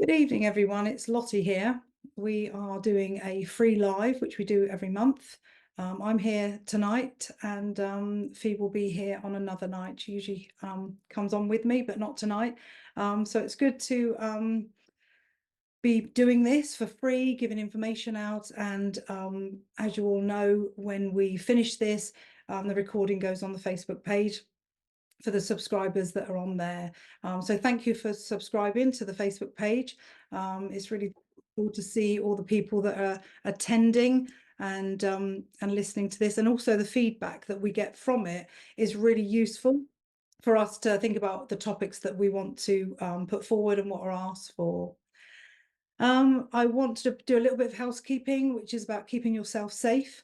Good evening, everyone. It's Lottie here. We are doing a free live, which we do every month. I'm here tonight, and Fee will be here on another night. She usually comes on with me, but not tonight. So it's good to be doing this for free, giving information out. And as you all know, when we finish this, the recording goes on the Facebook page for the subscribers that are on there. So thank you for subscribing to the Facebook page. It's really cool to see all the people that are attending and listening to this, and also the feedback that we get from it is really useful for us to think about the topics that we want to put forward and what are asked for. I want to do a little bit of housekeeping, which is about keeping yourself safe.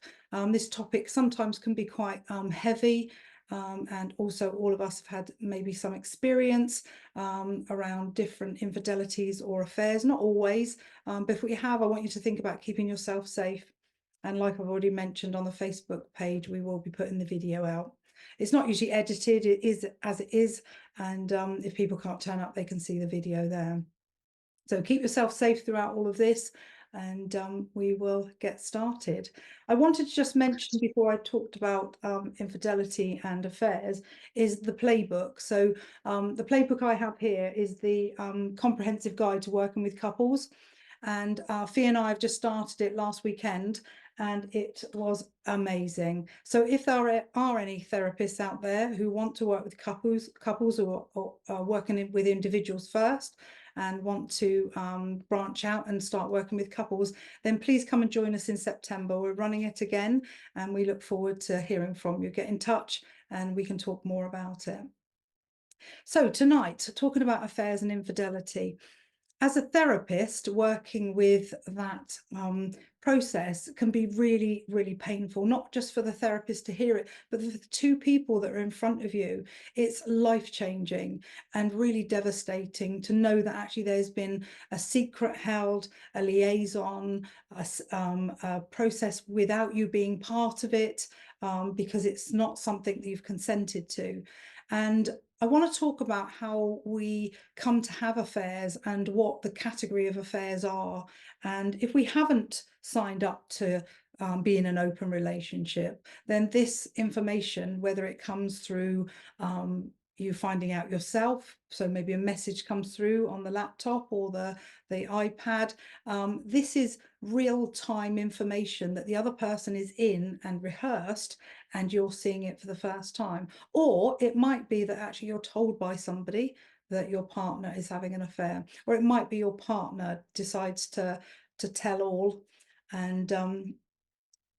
This topic sometimes can be quite heavy, and also all of us have had maybe some experience around different infidelities or affairs, not always, but if we have, I want you to think about keeping yourself safe. And like I've already mentioned on the Facebook page, we will be putting the video out. It's not usually edited, it is as it is, and if people can't turn up, they can see the video there. So keep yourself safe throughout all of this, and we will get started. I wanted to just mention before I talked about infidelity and affairs is the playbook. So the playbook I have here is the comprehensive guide to working with couples. And Fee and I have just started it last weekend, and it was amazing. So if there are any therapists out there who want to work with couples or working with individuals first, and want to branch out and start working with couples, then please come and join us in September. We're running it again, and we look forward to hearing from you. Get in touch and we can talk more about it. So tonight, talking about affairs and infidelity. As a therapist, working with that process can be really, really painful, not just for the therapist to hear it, but for the two people that are in front of you. It's life-changing and really devastating to know that actually there's been a secret held, a liaison, a process without you being part of it, because it's not something that you've consented to. And I want to talk about how we come to have affairs and what the category of affairs are. And if we haven't signed up to be in an open relationship, then this information, whether it comes through you finding out yourself, so maybe a message comes through on the laptop or the iPad, this is real-time information that the other person is in and rehearsed, and you're seeing it for the first time. Or it might be that actually you're told by somebody that your partner is having an affair, or it might be your partner decides to tell all, and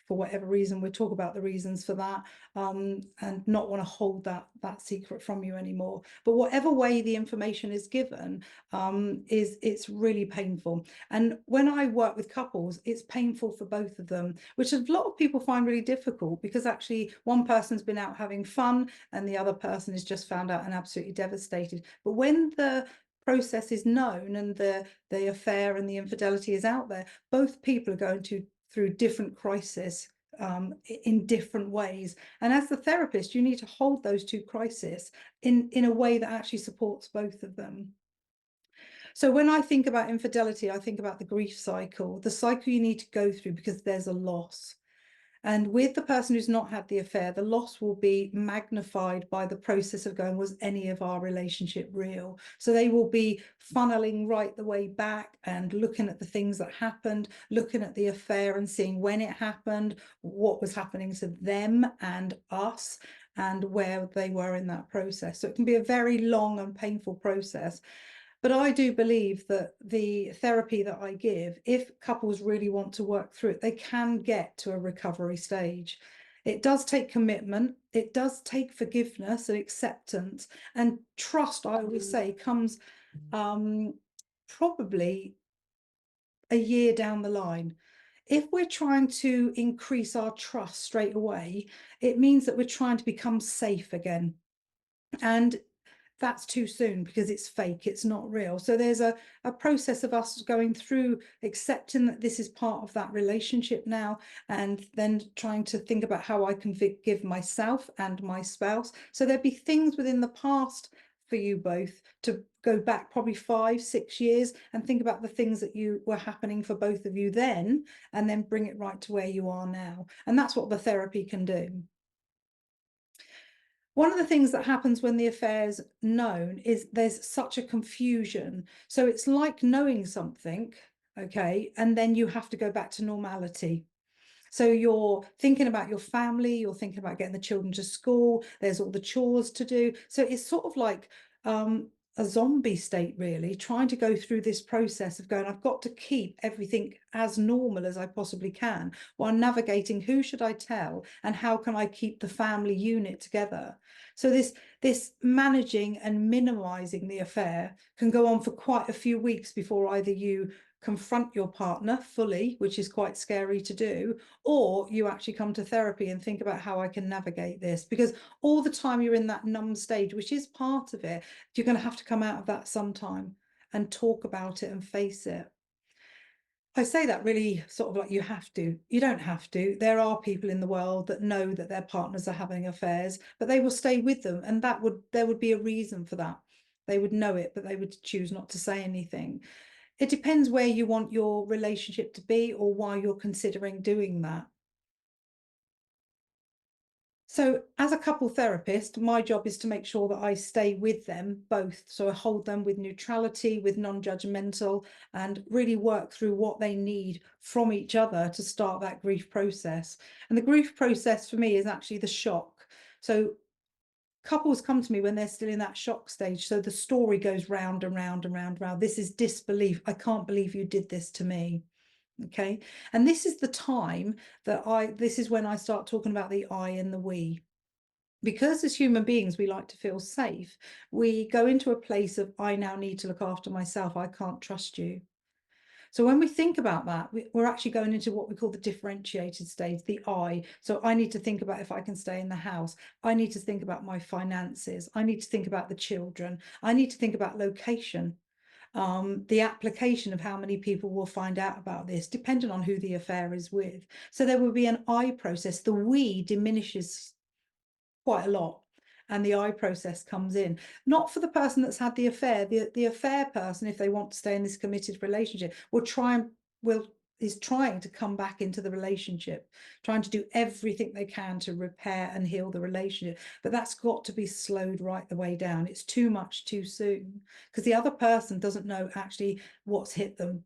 for whatever reason, we'll talk about the reasons for that, and not want to hold that secret from you anymore. But whatever way the information is given, it's really painful. And when I work with couples, it's painful for both of them, which a lot of people find really difficult, because actually one person's been out having fun and the other person has just found out and absolutely devastated. But when the process is known and the affair and the infidelity is out there, both people are going through different crises in different ways. And as the therapist, you need to hold those two crises in a way that actually supports both of them. So when I think about infidelity, I think about the grief cycle, the cycle you need to go through because there's a loss. And with the person who's not had the affair, the loss will be magnified by the process of going, was any of our relationship real? So they will be funneling right the way back and looking at the things that happened, looking at the affair and seeing when it happened, what was happening to them and us, and where they were in that process. So it can be a very long and painful process. But I do believe that the therapy that I give, if couples really want to work through it, they can get to a recovery stage. It does take commitment. It does take forgiveness and acceptance, and trust, I always say, comes probably a year down the line. If we're trying to increase our trust straight away, it means that we're trying to become safe again. And that's too soon, because it's fake, it's not real. So there's a process of us going through accepting that this is part of that relationship now, and then trying to think about how I can forgive myself and my spouse. So there'd be things within the past for you both to go back probably 5-6 years and think about the things that you were happening for both of you then, and then bring it right to where you are now. And that's what the therapy can do. One of the things that happens when the affair's known is there's such a confusion. So it's like knowing something, okay, and then you have to go back to normality. So you're thinking about your family, you're thinking about getting the children to school, there's all the chores to do. So it's sort of like a zombie state, really, trying to go through this process of going, I've got to keep everything as normal as I possibly can while navigating who should I tell and how can I keep the family unit together. So this managing and minimizing the affair can go on for quite a few weeks before either you confront your partner fully, which is quite scary to do, or you actually come to therapy and think about how I can navigate this. Because all the time you're in that numb stage, which is part of it, you're going to have to come out of that sometime and talk about it and face it. I say that really sort of like you have to. You don't have to. There are people in the world that know that their partners are having affairs, but they will stay with them, and there would be a reason for that. They would know it, but they would choose not to say anything. It depends where you want your relationship to be or why you're considering doing that. So as a couple therapist, my job is to make sure that I stay with them both. So I hold them with neutrality, with non-judgmental, and really work through what they need from each other to start that grief process. And the grief process for me is actually the shock. So couples come to me when they're still in that shock stage. So the story goes round and round and round and round. This is disbelief. I can't believe you did this to me. Okay. And this is the time that this is when I start talking about the I and the we. Because as human beings, we like to feel safe. We go into a place of, I now need to look after myself. I can't trust you. So when we think about that, we're actually going into what we call the differentiated stage, the I. So I need to think about if I can stay in the house. I need to think about my finances. I need to think about the children. I need to think about location. The application of how many people will find out about this, depending on who the affair is with. So there will be an I process. The we diminishes quite a lot, and the I process comes in. Not for the person that's had the affair. The affair person, if they want to stay in this committed relationship, is trying to come back into the relationship, trying to do everything they can to repair and heal the relationship. But that's got to be slowed right the way down. It's too much too soon, because the other person doesn't know actually what's hit them.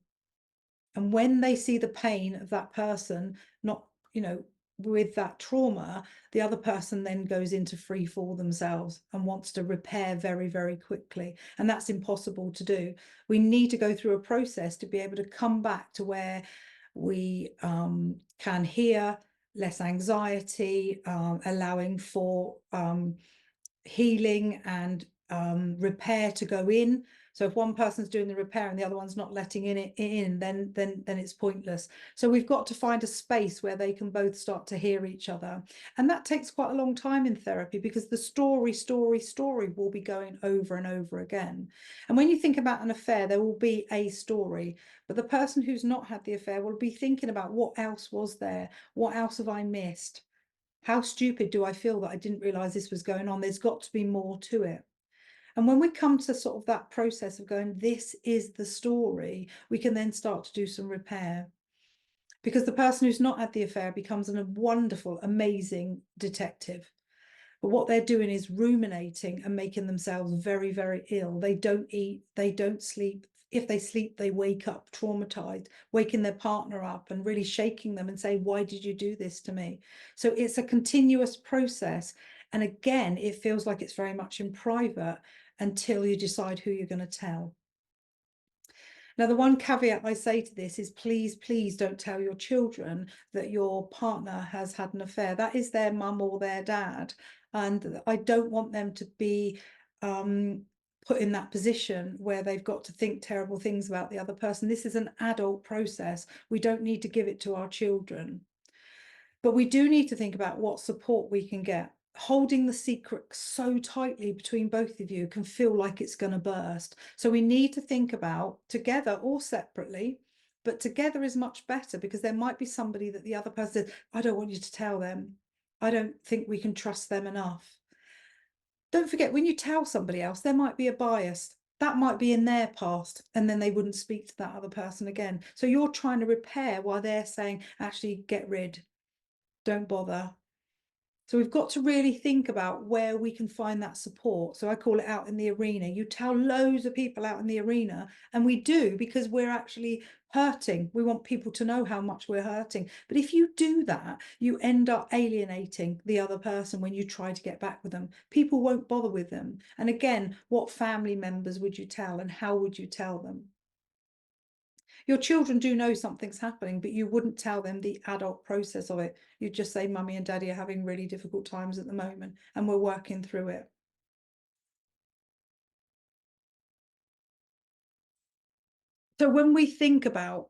And when they see the pain of that person, not, with that trauma, the other person then goes into free fall themselves and wants to repair very, very quickly. And that's impossible to do. We need to go through a process to be able to come back to where we can hear, less anxiety, allowing for healing and repair to go in. So if one person's doing the repair and the other one's not letting then it's pointless. So we've got to find a space where they can both start to hear each other. And that takes quite a long time in therapy, because the story will be going over and over again. And when you think about an affair, there will be a story, but the person who's not had the affair will be thinking about, what else was there? What else have I missed? How stupid do I feel that I didn't realize this was going on? There's got to be more to it. And when we come to sort of that process of going, this is the story, we can then start to do some repair. Because the person who's not had the affair becomes a wonderful, amazing detective. But what they're doing is ruminating and making themselves very, very ill. They don't eat, they don't sleep. If they sleep, they wake up traumatized, waking their partner up and really shaking them and say, why did you do this to me? So it's a continuous process. And again, it feels like it's very much in private until you decide who you're going to tell. Now, the one caveat I say to this is, please, please don't tell your children that your partner has had an affair. That is their mum or their dad. And I don't want them to be put in that position where they've got to think terrible things about the other person. This is an adult process. We don't need to give it to our children. But we do need to think about what support we can get. Holding the secret so tightly between both of you can feel like it's going to burst. So we need to think about, together or separately, but together is much better, because there might be somebody that the other person says, I don't want you to tell them. I don't think we can trust them enough. Don't forget, when you tell somebody else, there might be a bias. That might be in their past, and then they wouldn't speak to that other person again. So you're trying to repair while they're saying, actually, get rid, don't bother. So we've got to really think about where we can find that support. So I call it out in the arena. You tell loads of people out in the arena, and we do because we're actually hurting. We want people to know how much we're hurting. But if you do that, you end up alienating the other person when you try to get back with them. People won't bother with them. And again, what family members would you tell, and how would you tell them? Your children do know something's happening, but you wouldn't tell them the adult process of it. You'd just say, Mummy and Daddy are having really difficult times at the moment, and we're working through it. So when we think about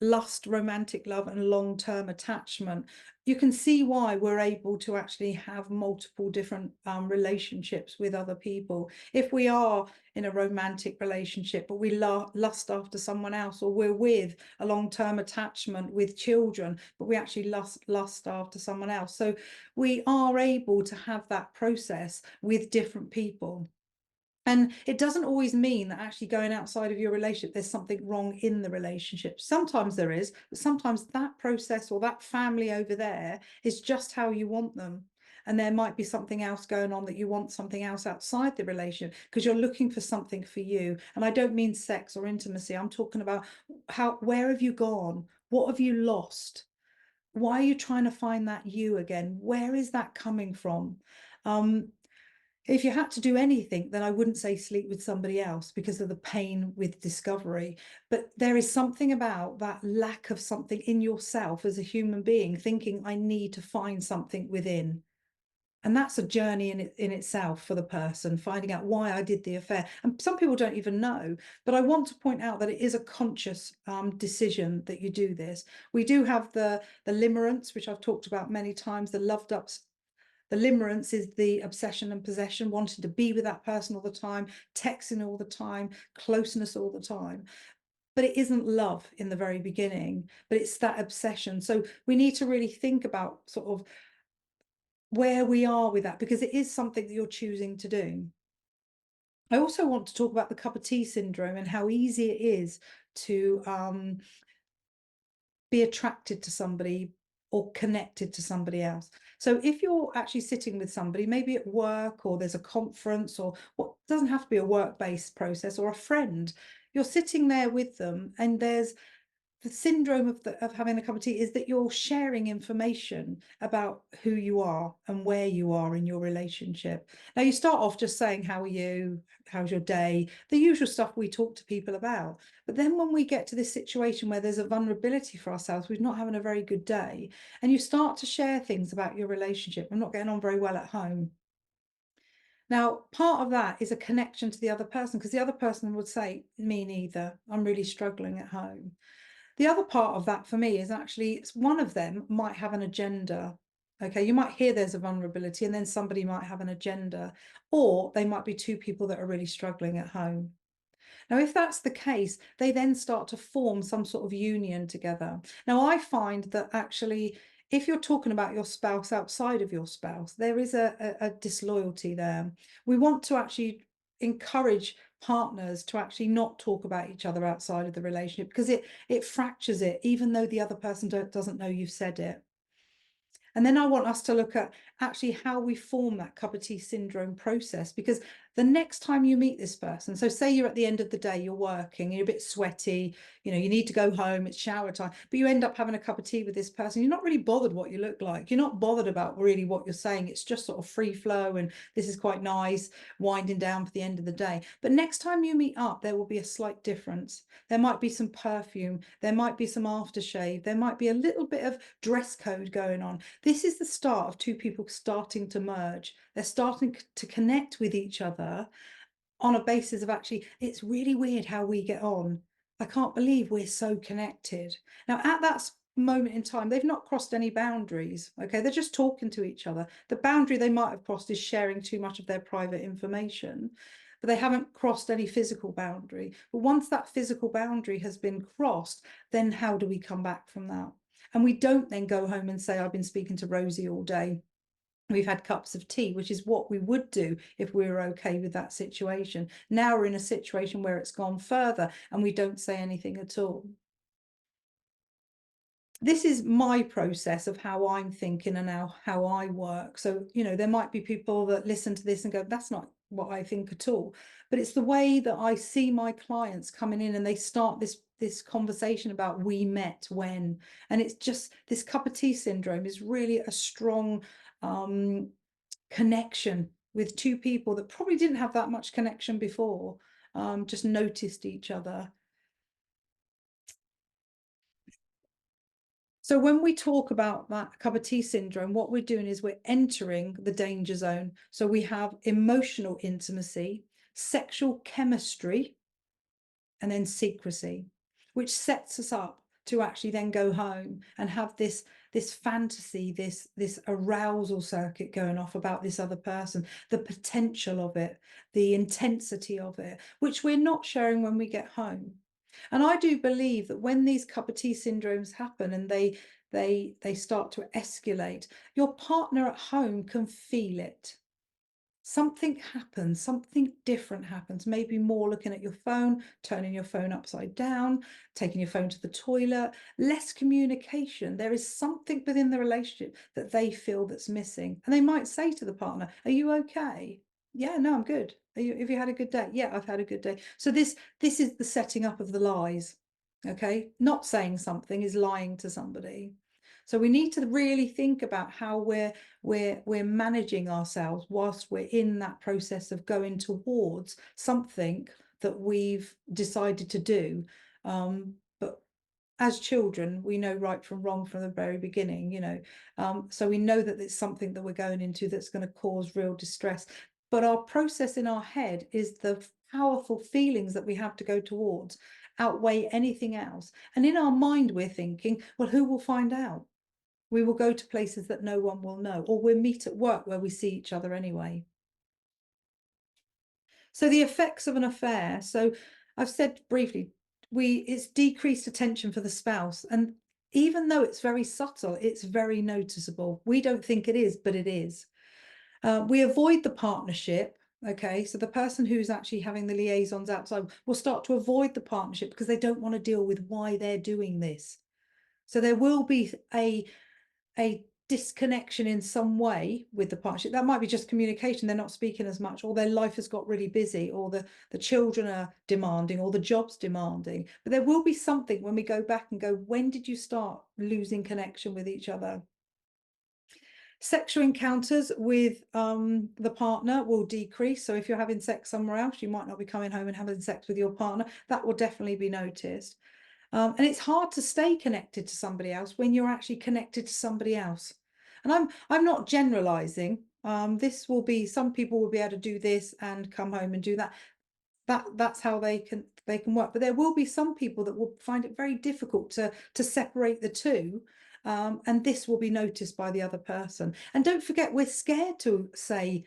lust, romantic love, and long-term attachment, you can see why we're able to actually have multiple different relationships with other people. If we are in a romantic relationship, but we lust after someone else, or we're with a long-term attachment with children, but we actually lust after someone else. So we are able to have that process with different people. And it doesn't always mean that actually going outside of your relationship, there's something wrong in the relationship. Sometimes there is, but sometimes that process or that family over there is just how you want them. And there might be something else going on, that you want something else outside the relationship because you're looking for something for you. And I don't mean sex or intimacy. I'm talking about where have you gone? What have you lost? Why are you trying to find that you again? Where is that coming from? If you had to do anything, then I wouldn't say sleep with somebody else because of the pain with discovery. But there is something about that lack of something in yourself as a human being, thinking I need to find something within. And that's a journey in itself for the person, finding out why I did the affair. And some people don't even know, but I want to point out that it is a conscious decision that you do this. We do have the limerence, which I've talked about many times, the loved up. The limerence is the obsession and possession, wanting to be with that person all the time, texting all the time, closeness all the time. But it isn't love in the very beginning, but it's that obsession. So we need to really think about sort of where we are with that, because it is something that you're choosing to do. I also want to talk about the cup of tea syndrome and how easy it is to be attracted to somebody or connected to somebody else. So if you're actually sitting with somebody, maybe at work, or there's a conference, or what doesn't have to be a work-based process, or a friend, you're sitting there with them, and there's the syndrome of having a cup of tea is that you're sharing information about who you are and where you are in your relationship. Now, you start off just saying, how are you? How's your day? The usual stuff we talk to people about. But then when we get to this situation where there's a vulnerability for ourselves, we're not having a very good day, and you start to share things about your relationship. I'm not getting on very well at home. Now, part of that is a connection to the other person, because the other person would say, me neither, I'm really struggling at home. The other part of that for me is actually one of them might have an agenda. Okay, you might hear there's a vulnerability, and then somebody might have an agenda, or they might be two people that are really struggling at home. Now, if that's the case, they then start to form some sort of union together. Now, I find that actually, if you're talking about your spouse outside of your spouse, there is a disloyalty there. We want to actually encourage partners to actually not talk about each other outside of the relationship, because it fractures it, even though the other person doesn't know you've said it. And then I want us to look at actually how we form that cup of tea syndrome process, because the next time you meet this person, so say you're at the end of the day, you're working, you're a bit sweaty, you know, you need to go home, it's shower time, but you end up having a cup of tea with this person, you're not really bothered what you look like, you're not bothered about really what you're saying, it's just sort of free flow, and this is quite nice, winding down for the end of the day. But next time you meet up, there will be a slight difference. There might be some perfume, there might be some aftershave, there might be a little bit of dress code going on. This is the start of two people starting to merge. They're starting to connect with each other on a basis of, actually, it's really weird how we get on. I can't believe we're so connected. Now, at that moment in time, they've not crossed any boundaries. Okay, they're just talking to each other. The boundary they might have crossed is sharing too much of their private information, but they haven't crossed any physical boundary. But once that physical boundary has been crossed, then how do we come back from that? And we don't then go home and say, I've been speaking to Rosie all day. We've had cups of tea, which is what we would do if we were okay with that situation. Now we're in a situation where it's gone further and we don't say anything at all. This is my process of how I'm thinking and how I work. So, there might be people that listen to this and go, that's not what I think at all. But it's the way that I see my clients coming in and they start this conversation about we met when. And it's just this cup of tea syndrome is really a strong connection with two people that probably didn't have that much connection before, just noticed each other. So when we talk about that cup of tea syndrome, what we're doing is we're entering the danger zone. So we have emotional intimacy, sexual chemistry, and then secrecy, which sets us up to actually then go home and have this fantasy, this arousal circuit going off about this other person, the potential of it, the intensity of it, which we're not sharing when we get home. And I do believe that when these cup of tea syndromes happen and they start to escalate, your partner at home can feel it. Something happens, something different happens, maybe more looking at your phone, turning your phone upside down, taking your phone to the toilet, less communication. There is something within the relationship that they feel that's missing. And they might say to the partner, are you okay? Yeah, no, I'm good. Have you had a good day? Yeah, I've had a good day. So this is the setting up of the lies. Okay, not saying something is lying to somebody. So we need to really think about how we're managing ourselves whilst we're in that process of going towards something that we've decided to do. But as children, we know right from wrong from the very beginning, so we know that it's something that we're going into that's going to cause real distress. But our process in our head is the powerful feelings that we have to go towards outweigh anything else. And in our mind, we're thinking, well, who will find out? We will go to places that no one will know, or we'll meet at work where we see each other anyway. So the effects of an affair. So I've said briefly, it's decreased attention for the spouse. And even though it's very subtle, it's very noticeable. We don't think it is, but it is. We avoid the partnership. Okay, so the person who's actually having the liaisons outside will start to avoid the partnership because they don't want to deal with why they're doing this. So there will be a disconnection in some way with the partnership. That might be just communication. They're not speaking as much, or their life has got really busy, or the children are demanding, or the job's demanding. But there will be something when we go back and go, when did you start losing connection with each other? Sexual encounters with the partner will decrease. So if you're having sex somewhere else, you might not be coming home and having sex with your partner. That will definitely be noticed. And it's hard to stay connected to somebody else when you're actually connected to somebody else. And I'm not generalizing. This will be, some people will be able to do this and come home and do that. That's how they can work. But there will be some people that will find it very difficult to separate the two. And this will be noticed by the other person. And don't forget, we're scared to say,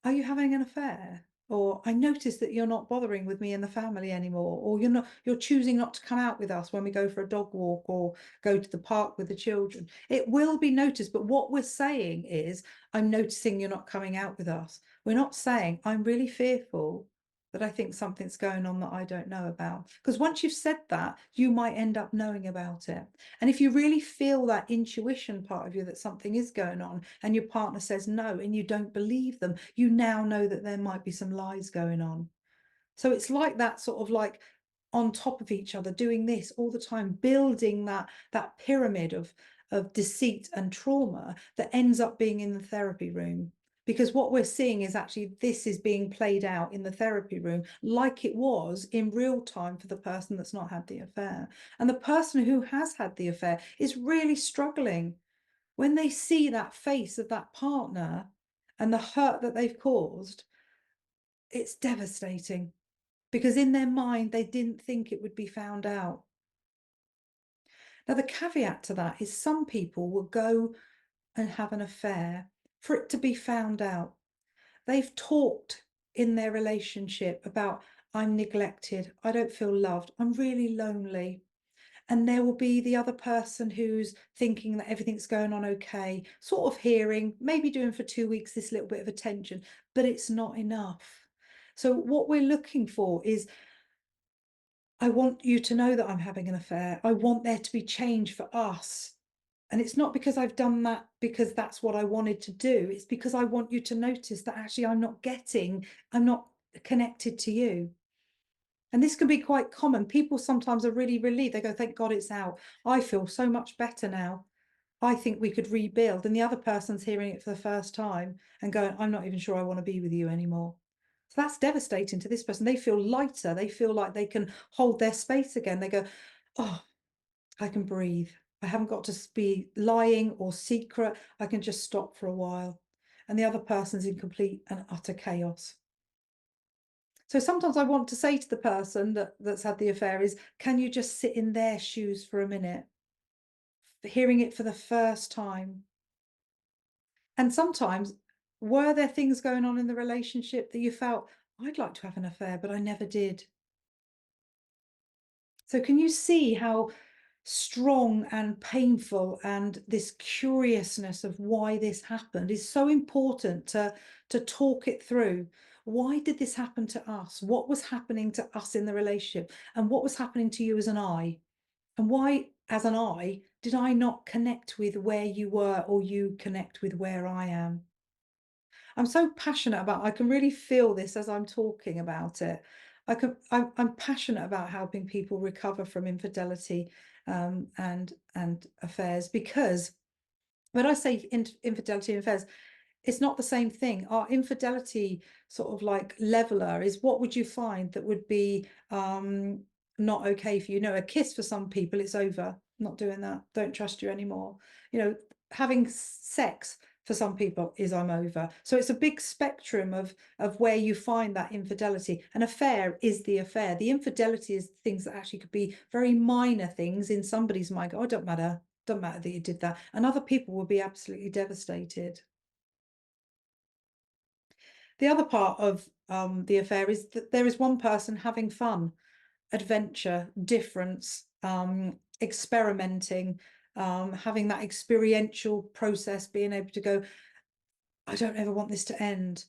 are you having an affair? Or I noticed that you're not bothering with me and the family anymore, or you're choosing not to come out with us when we go for a dog walk or go to the park with the children. It will be noticed, but what we're saying is, I'm noticing you're not coming out with us. We're not saying, I'm really fearful that I think something's going on that I don't know about. Because once you've said that, you might end up knowing about it. And if you really feel that intuition part of you that something is going on and your partner says no and you don't believe them, you now know that there might be some lies going on. So it's like that, sort of like on top of each other, doing this all the time, building that pyramid of deceit and trauma that ends up being in the therapy room. Because what we're seeing is actually this is being played out in the therapy room like it was in real time for the person that's not had the affair. And the person who has had the affair is really struggling when they see that face of that partner and the hurt that they've caused. It's devastating because in their mind, they didn't think it would be found out. Now, the caveat to that is some people will go and have an affair for it to be found out. They've talked in their relationship about, I'm neglected, I don't feel loved, I'm really lonely. And there will be the other person who's thinking that everything's going on okay, sort of hearing, maybe doing for 2 weeks this little bit of attention, but it's not enough. So what we're looking for is, I want you to know that I'm having an affair. I want there to be change for us. And it's not because I've done that because that's what I wanted to do. It's because I want you to notice that actually I'm not connected to you. And this can be quite common. People sometimes are really relieved. They go, thank God it's out. I feel so much better now. I think we could rebuild. And the other person's hearing it for the first time and going, I'm not even sure I want to be with you anymore. So that's devastating to this person. They feel lighter. They feel like they can hold their space again. They go, oh, I can breathe. I haven't got to be lying or secret. I can just stop for a while. And the other person's in complete and utter chaos. So sometimes I want to say to the person that's had the affair is, can you just sit in their shoes for a minute? Hearing it for the first time. And sometimes, were there things going on in the relationship that you felt, I'd like to have an affair, but I never did? So can you see how strong and painful and this curiousness of why this happened is so important to talk it through? Why did this happen to us? What was happening to us in the relationship? And what was happening to you as an I? And why, as an I, did I not connect with where you were or you connect with where I am? I'm so passionate about, I can really feel this as I'm talking about it. I'm passionate about helping people recover from infidelity and affairs, because when I say infidelity and affairs, it's not the same thing. Our infidelity sort of like leveler is, what would you find that would be not okay for you? A kiss for some people, it's over. Not doing that. Don't trust you anymore. Having sex for some people is, I'm over. So it's a big spectrum of where you find that infidelity. An affair is the affair. The infidelity is things that actually could be very minor things in somebody's mind. Oh, it don't matter that you did that. And other people will be absolutely devastated. The other part of the affair is that there is one person having fun, adventure, difference, experimenting, having that experiential process, being able to go, I don't ever want this to end.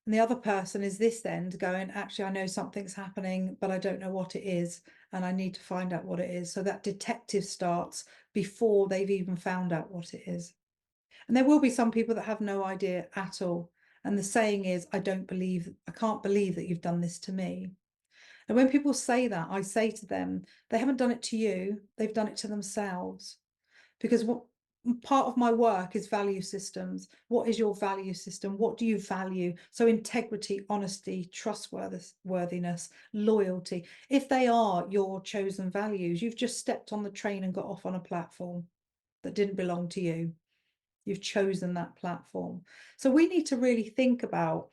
And the other person is this end going, actually, I know something's happening, but I don't know what it is. And I need to find out what it is. So that detective starts before they've even found out what it is. And there will be some people that have no idea at all. And the saying is, I can't believe that you've done this to me. And when people say that, I say to them, they haven't done it to you, they've done it to themselves. Because what part of my work is value systems. What is your value system? What do you value? So integrity, honesty, trustworthiness, loyalty. If they are your chosen values, you've just stepped on the train and got off on a platform that didn't belong to you. You've chosen that platform. So we need to really think about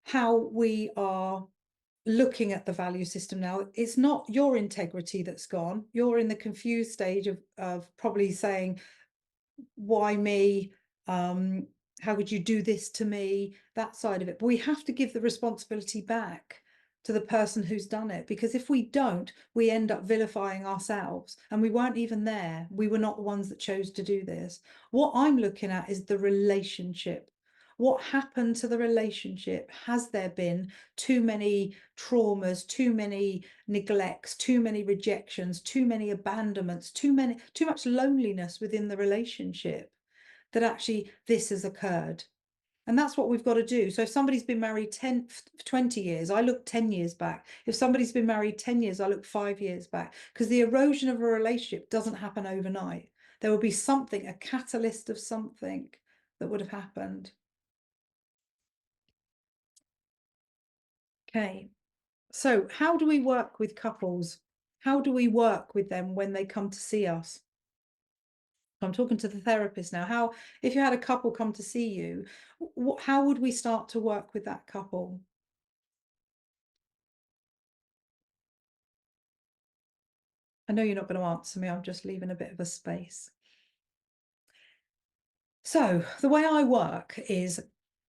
how we are looking at the value system now. It's not your integrity that's gone. You're in the confused stage of probably saying, why me? How could you do this to me? That side of it. But we have to give the responsibility back to the person who's done it, because if we don't, we end up vilifying ourselves, and we weren't even there. We were not the ones that chose to do this. What I'm looking at is the relationship. What happened to the relationship? Has there been too many traumas, too many neglects, too many rejections, too many abandonments, too much loneliness within the relationship, that actually this has occurred? And that's what we've got to do. So if somebody's been married 20 years, I look 10 years back. If somebody's been married 10 years, I look 5 years back, because the erosion of a relationship doesn't happen overnight. There will be something, a catalyst of something that would have happened. Okay, so how do we work with couples? How do we work with them when they come to see us? I'm talking to the therapist now. If you had a couple come to see you, how would we start to work with that couple? I know you're not going to answer me. I'm just leaving a bit of a space. So the way I work is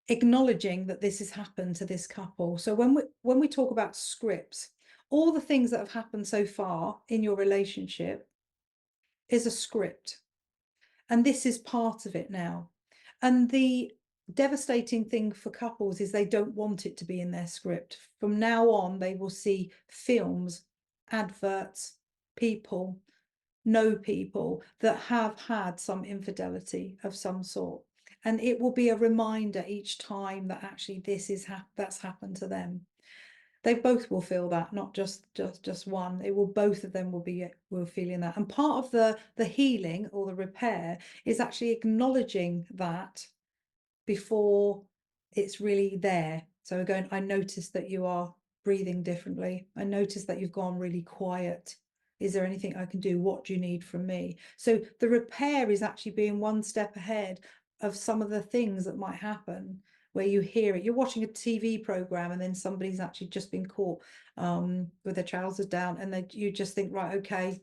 acknowledging that this has happened to this couple. So when we talk about scripts, all the things that have happened so far in your relationship is a script. And this is part of it now. And the devastating thing for couples is they don't want it to be in their script. From now on, they will see films, adverts, people, know people that have had some infidelity of some sort. And it will be a reminder each time that actually this is that's happened to them. They both will feel that, not just one. It will, both of them will feeling that. And part of the healing or the repair is actually acknowledging that before it's really there. So we're going, I noticed that you are breathing differently. I noticed that you've gone really quiet. Is there anything I can do? What do you need from me? So the repair is actually being one step ahead of some of the things that might happen, where you hear it. You're watching a TV program and then somebody's actually just been caught with their trousers down, and then you just think, right, okay,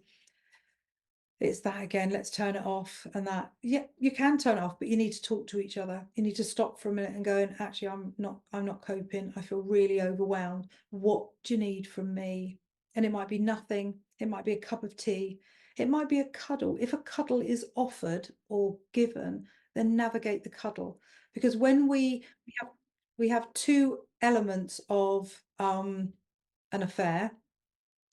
it's that again, let's turn it off. And that, yeah, you can turn it off, but you need to talk to each other. You need to stop for a minute and go, and actually, I'm not coping. I feel really overwhelmed. What do you need from me? And it might be nothing. It might be a cup of tea. It might be a cuddle. If a cuddle is offered or given, then navigate the cuddle. Because when we have two elements of an affair.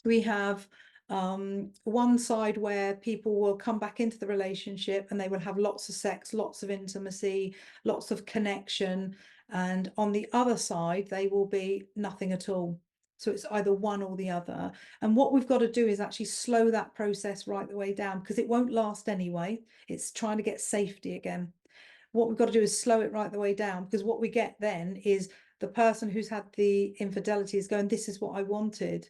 We have one side where people will come back into the relationship and they will have lots of sex, lots of intimacy, lots of connection. And on the other side, they will be nothing at all. So it's either one or the other. And what we've got to do is actually slow that process right the way down, because it won't last anyway. It's trying to get safety again. What we've got to do is slow it right the way down, because what we get then is the person who's had the infidelity is going, this is what I wanted,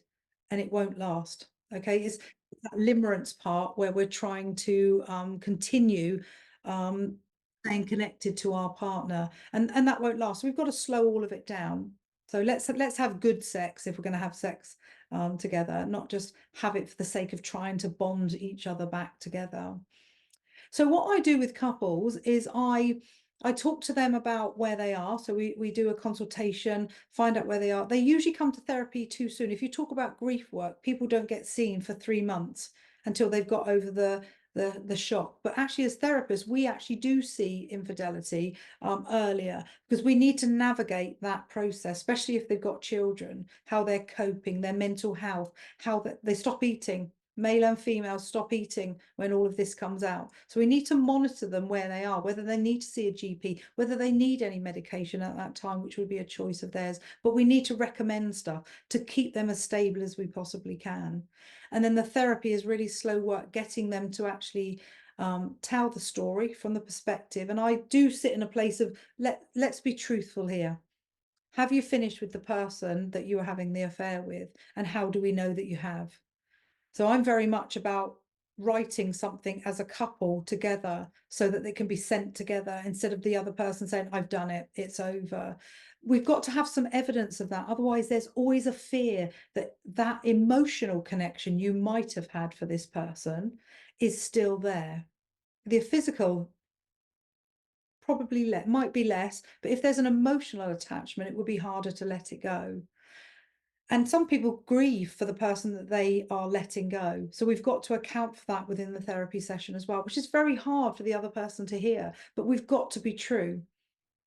and it won't last. Okay, it's that limerence part where we're trying to continue staying connected to our partner, and that won't last. So we've got to slow all of it down. So let's have good sex if we're going to have sex together, not just have it for the sake of trying to bond each other back together. So what I do with couples is I talk to them about where they are. So we do a consultation, find out where they are. They usually come to therapy too soon. If you talk about grief work, people don't get seen for 3 months until they've got over the shock. But actually, as therapists, we actually do see infidelity earlier, because we need to navigate that process, especially if they've got children, how they're coping, their mental health, how they stop eating. Male and female stop eating when all of this comes out. So we need to monitor them where they are, whether they need to see a GP, whether they need any medication at that time, which would be a choice of theirs. But we need to recommend stuff to keep them as stable as we possibly can. And then the therapy is really slow work, getting them to actually tell the story from the perspective. And I do sit in a place of let's be truthful here. Have you finished with the person that you were having the affair with? And how do we know that you have? So I'm very much about writing something as a couple together so that they can be sent together, instead of the other person saying, I've done it, it's over. We've got to have some evidence of that. Otherwise, there's always a fear that that emotional connection you might have had for this person is still there. The physical probably might be less, but if there's an emotional attachment, it would be harder to let it go. And some people grieve for the person that they are letting go. So we've got to account for that within the therapy session as well, which is very hard for the other person to hear. But we've got to be true.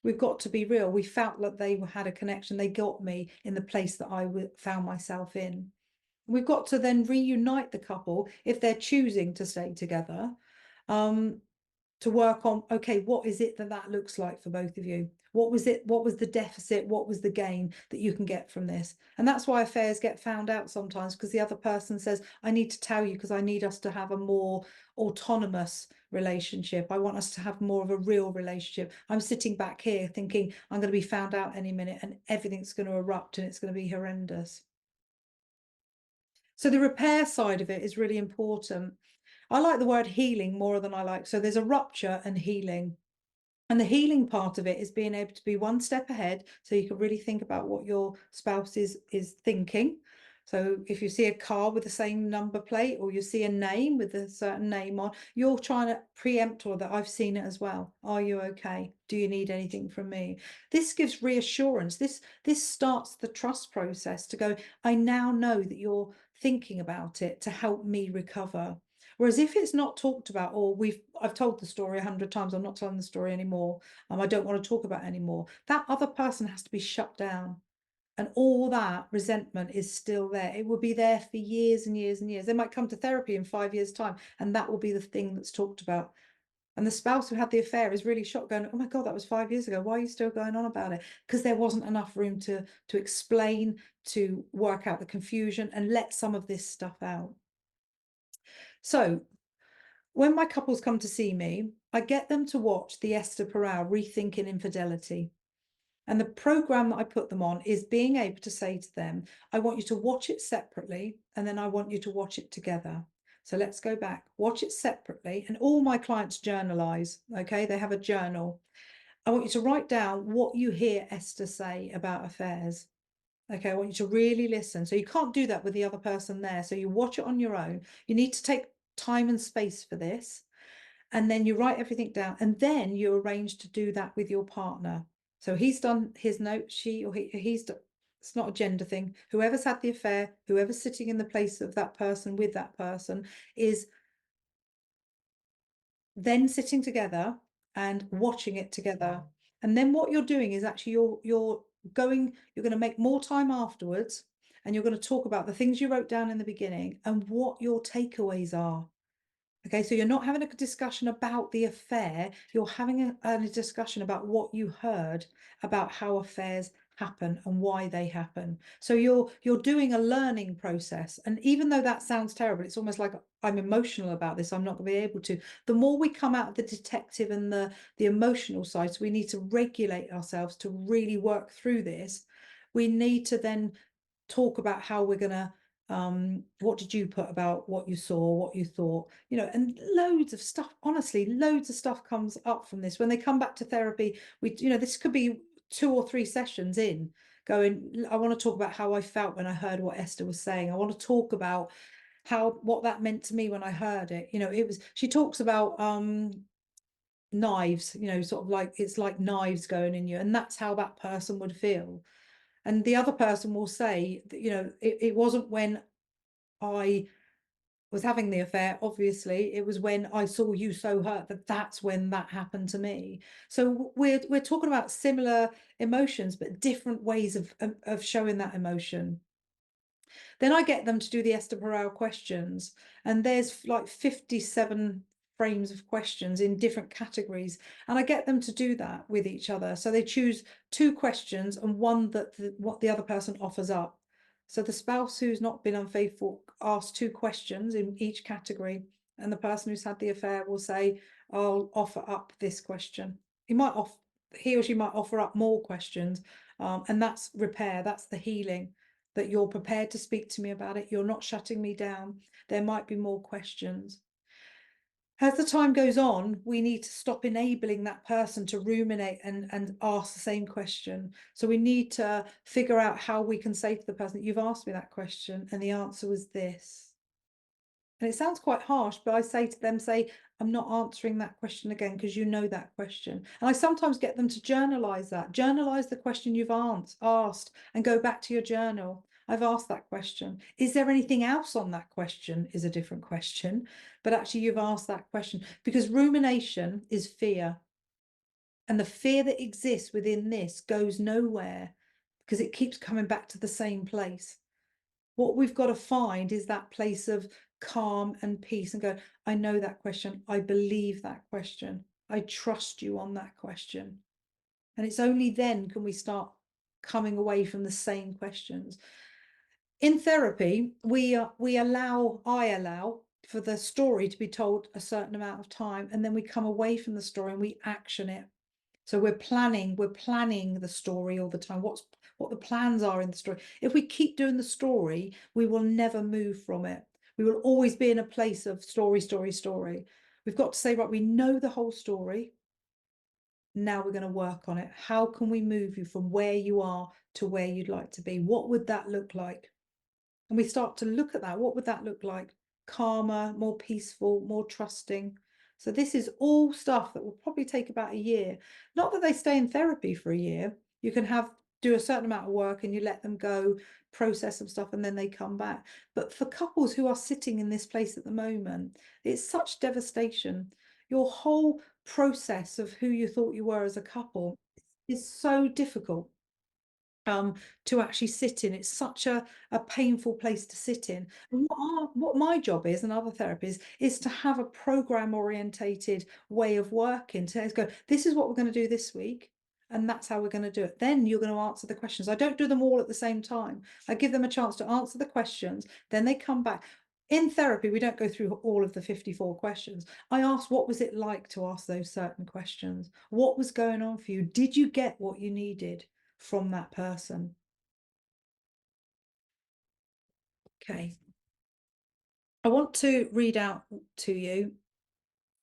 We've got to be real. We felt that they had a connection. They got me in the place that I found myself in. We've got to then reunite the couple if they're choosing to stay together. To work on, okay, what is it that looks like for both of you? What was it? What was the deficit? What was the gain that you can get from this? And that's why affairs get found out sometimes, because the other person says, I need to tell you because I need us to have a more autonomous relationship. I want us to have more of a real relationship. I'm sitting back here thinking I'm going to be found out any minute and everything's going to erupt and it's going to be horrendous. So the repair side of it is really important. I like the word healing more than I like. So there's a rupture and healing. And the healing part of it is being able to be one step ahead. So you can really think about what your spouse is thinking. So if you see a car with the same number plate, or you see a name with a certain name on, you're trying to preempt all that. I've seen it as well. Are you okay? Do you need anything from me? This gives reassurance. This starts the trust process to go, I now know that you're thinking about it to help me recover. Whereas if it's not talked about, or I've told the story 100 times, I'm not telling the story anymore, I don't want to talk about it anymore, that other person has to be shut down. And all that resentment is still there. It will be there for years and years and years. They might come to therapy in 5 years' time, and that will be the thing that's talked about. And the spouse who had the affair is really shocked, going, oh my God, that was 5 years ago. Why are you still going on about it? Because there wasn't enough room to explain, to work out the confusion and let some of this stuff out. So when my couples come to see me, I get them to watch the Esther Perel Rethinking Infidelity. And the program that I put them on is being able to say to them, I want you to watch it separately, and then I want you to watch it together. So let's go back, watch it separately. And all my clients journalize, okay? They have a journal. I want you to write down what you hear Esther say about affairs. Okay, I want you to really listen. So you can't do that with the other person there. So you watch it on your own. You need to take time and space for this. And then you write everything down, and then you arrange to do that with your partner. So he's done his note, he's done, it's not a gender thing. Whoever's had the affair, whoever's sitting in the place of that person with that person, is then sitting together and watching it together. And then what you're doing is actually you're going to make more time afterwards, and you're going to talk about the things you wrote down in the beginning and what your takeaways are. Okay, so you're not having a discussion about the affair, you're having a discussion about what you heard about how affairs happen and why they happen. So you're doing a learning process. And even though that sounds terrible, it's almost like I'm emotional about this, I'm not going to be able to. The more we come out of the detective and the emotional side, so we need to regulate ourselves to really work through this. We need to then talk about how we're going to what did you put about what you saw, what you thought, and loads of stuff. Honestly, loads of stuff comes up from this when they come back to therapy. This could be 2 or 3 sessions in, going, I want to talk about how I felt when I heard what Esther was saying. I want to talk about what that meant to me when I heard it. She talks about knives, sort of like it's like knives going in you, and that's how that person would feel. And the other person will say that, it wasn't when I was having the affair, obviously, it was when I saw you so hurt that's when that happened to me. So we're talking about similar emotions, but different ways of showing that emotion. Then I get them to do the Esther Perel questions, and there's like 57 frames of questions in different categories, and I get them to do that with each other. So they choose 2 questions and one that what the other person offers up. So the spouse who's not been unfaithful asks 2 questions in each category, and the person who's had the affair will say, I'll offer up this question. He or she might offer up more questions, and that's repair, that's the healing, that you're prepared to speak to me about it. You're not shutting me down. There might be more questions. As the time goes on, we need to stop enabling that person to ruminate and ask the same question. So we need to figure out how we can say to the person, you've asked me that question and the answer was this. And it sounds quite harsh, but I say to them, I'm not answering that question again because you know that question. And I sometimes get them to journalize that. Journalize the question you've asked and go back to your journal. I've asked that question. Is there anything else on that question? Is a different question. But actually, you've asked that question because rumination is fear. And the fear that exists within this goes nowhere because it keeps coming back to the same place. What we've got to find is that place of calm and peace and go, I know that question. I believe that question. I trust you on that question. And it's only then can we start coming away from the same questions. In therapy, I allow for the story to be told a certain amount of time, and then we come away from the story and we action it. So we're planning the story all the time. What the plans are in the story. If we keep doing the story, we will never move from it. We will always be in a place of story, story, story. We've got to say, right, we know the whole story. Now we're going to work on it. How can we move you from where you are to where you'd like to be? What would that look like? And we start to look at that. What would that look like? Calmer, more peaceful, more trusting. So this is all stuff that will probably take about a year. Not that they stay in therapy for a year. You can do a certain amount of work and you let them go, process some stuff, and then they come back. But for couples who are sitting in this place at the moment, it's such devastation. Your whole process of who you thought you were as a couple is so difficult to actually sit in. It's such a painful place to sit in. And what my job is, and other therapies, is to have a program orientated way of working, to go, this is what we're going to do this week, and that's how we're going to do it. Then you're going to answer the questions. I don't do them all at the same time. I give them a chance to answer the questions, then they come back. In therapy, we don't go through all of the 54 questions. I ask, what was it like to ask those certain questions? What was going on for you? Did you get what you needed from that person? Okay. I want to read out to you